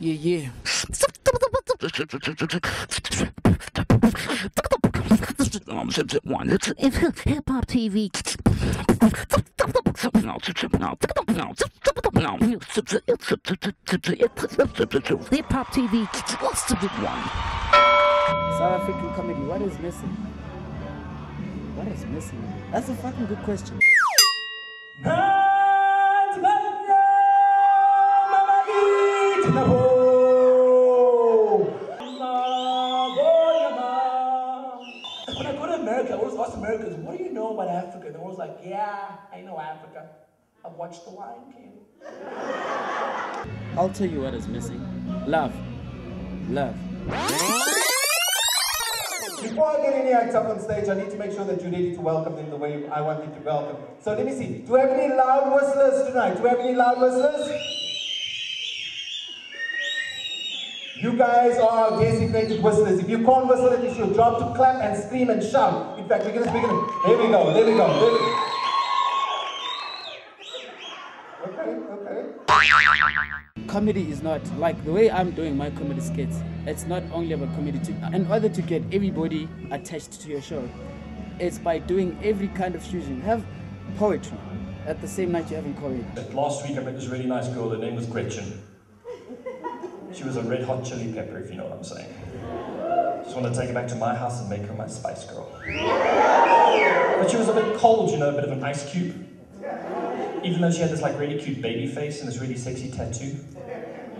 Yeah. Hip-hop TV. Hip-hop TV. What's the big one? South African comedy, what is missing? What is missing? That's a fucking good question. When I go to America, I always ask Americans, what do you know about Africa? And they're always like, yeah, I know Africa. I've watched The Lion King. I'll tell you what is missing. Love. Love. Before I get any acts up on stage, I need to make sure that you're ready to welcome them the way I want them to welcome. So let me see. Do we have any loud whistlers tonight? Do we have any loud whistlers? You guys are designated whistlers. If you can't whistle, it is your job to clap and scream and shout. In fact, we're gonna. There we go. There we go. Okay. Comedy is not like the way I'm doing my comedy skits. It's not only about comedy. In order to get everybody attached to your show, it's by doing every kind of fusion. Have poetry at the same night you're having comedy. Last week I met this really nice girl. Her name was Gretchen. She was a red hot chili pepper, if you know what I'm saying. Just want to take her back to my house and make her my spice girl. But she was a bit cold, you know, a bit of an ice cube. Even though she had this like really cute baby face and this really sexy tattoo.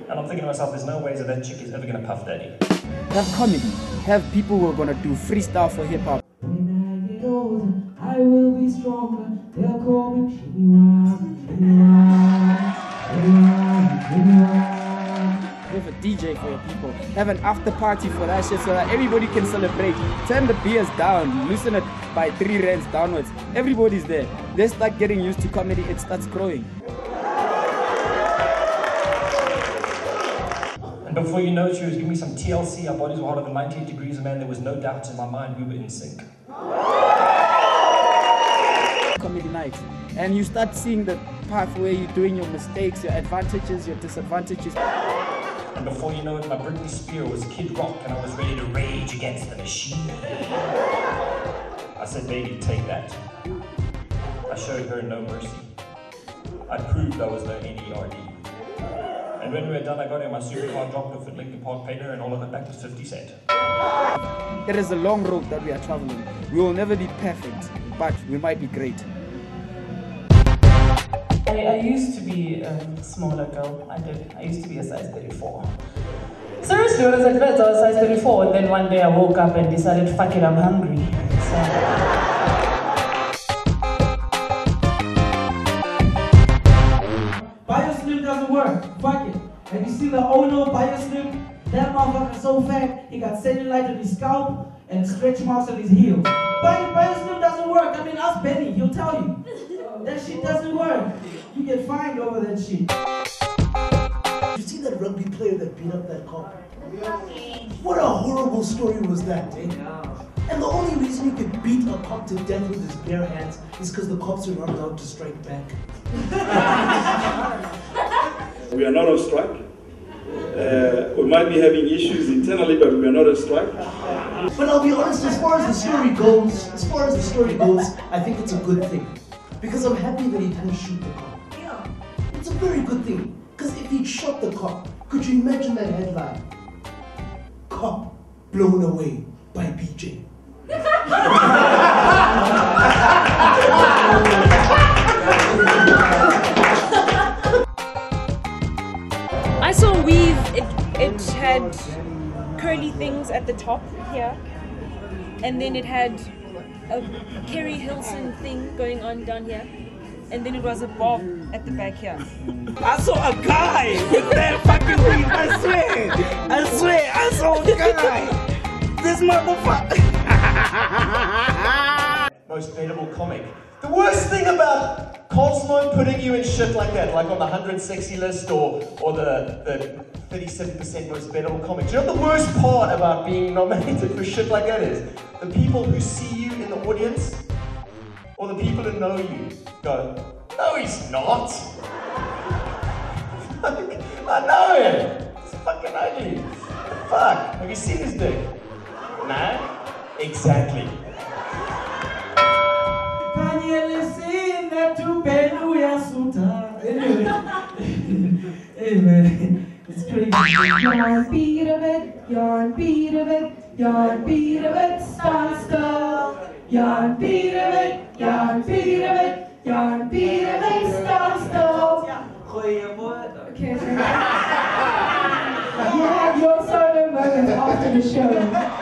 And I'm thinking to myself, there's no ways that that chick is ever gonna puff daddy. Have comedy. Have people who are gonna do freestyle for hip hop. When I get older, I will be stronger. They'll call me Have a DJ for your people. Have an after party for that shit so that everybody can celebrate. Turn the beers down. Loosen it by 3 rands downwards. Everybody's there. They start getting used to comedy. It starts growing. And before you know it, she was giving me some TLC. Our bodies were hotter than 98 degrees, and man, there was no doubt in my mind we were in sync. Comedy night. And you start seeing the path where you're doing your mistakes, your advantages, your disadvantages. And before you know it, my Britney Spears was Kid Rock, and I was ready to rage against the machine. I said, baby, take that. I showed her no mercy. I proved I was no NERD. And when we were done, I got her my supercar, dropped off at Lincoln Park, paid her, and all of it back was 50 cents. It is a long road that we are traveling. We will never be perfect, but we might be great. I used to be a smaller girl. I used to be a size 34. Seriously, when I was at first, I was size 34, and then one day I woke up and decided, fuck it, I'm hungry. So. BioSlim doesn't work. Fuck it. Have you seen the owner of BioSlim? That motherfucker's so fat, he got cellulite on his scalp and stretch marks on his heels. BioSlim doesn't work. I mean, ask Benny, he'll tell you. That shit doesn't work. You get fined over that shit. You see that rugby player that beat up that cop? What a horrible story was that, eh? And the only reason you could beat a cop to death with his bare hands is because the cops are not allowed to strike back. We are not on strike. We might be having issues internally, but we are not on strike. But I'll be honest, as far as the story goes, I think it's a good thing. Because I'm happy that he didn't shoot the cop. Yeah. It's a very good thing. Because if he'd shot the cop, could you imagine that headline? Cop blown away by BJ. I saw weave, it had curly things at the top here, and then it had a Kerry Hilson thing going on down here, and then it was a bob at the back here. I saw a guy with that fucking weave, I swear, I saw a guy. This motherfucker. Most notable comic. The worst thing about Cosmo putting you in shit like that, like on the 100 sexy list or the 37% most bettable comics. You know what the worst part about being nominated for shit like that is? The people who see you in the audience, or the people who know you, go, no he's not. I know him. He's a fucking ugly. Fuck, have you seen his dick? Nah? Exactly. Hey man, it's crazy. Yarn beat of it, yarn beat of it, yarn beat of it, stand still. Yarn beat of it, yarn beat of it, yarn beat of it, stand still. Okay, so you have your solo moment after the show.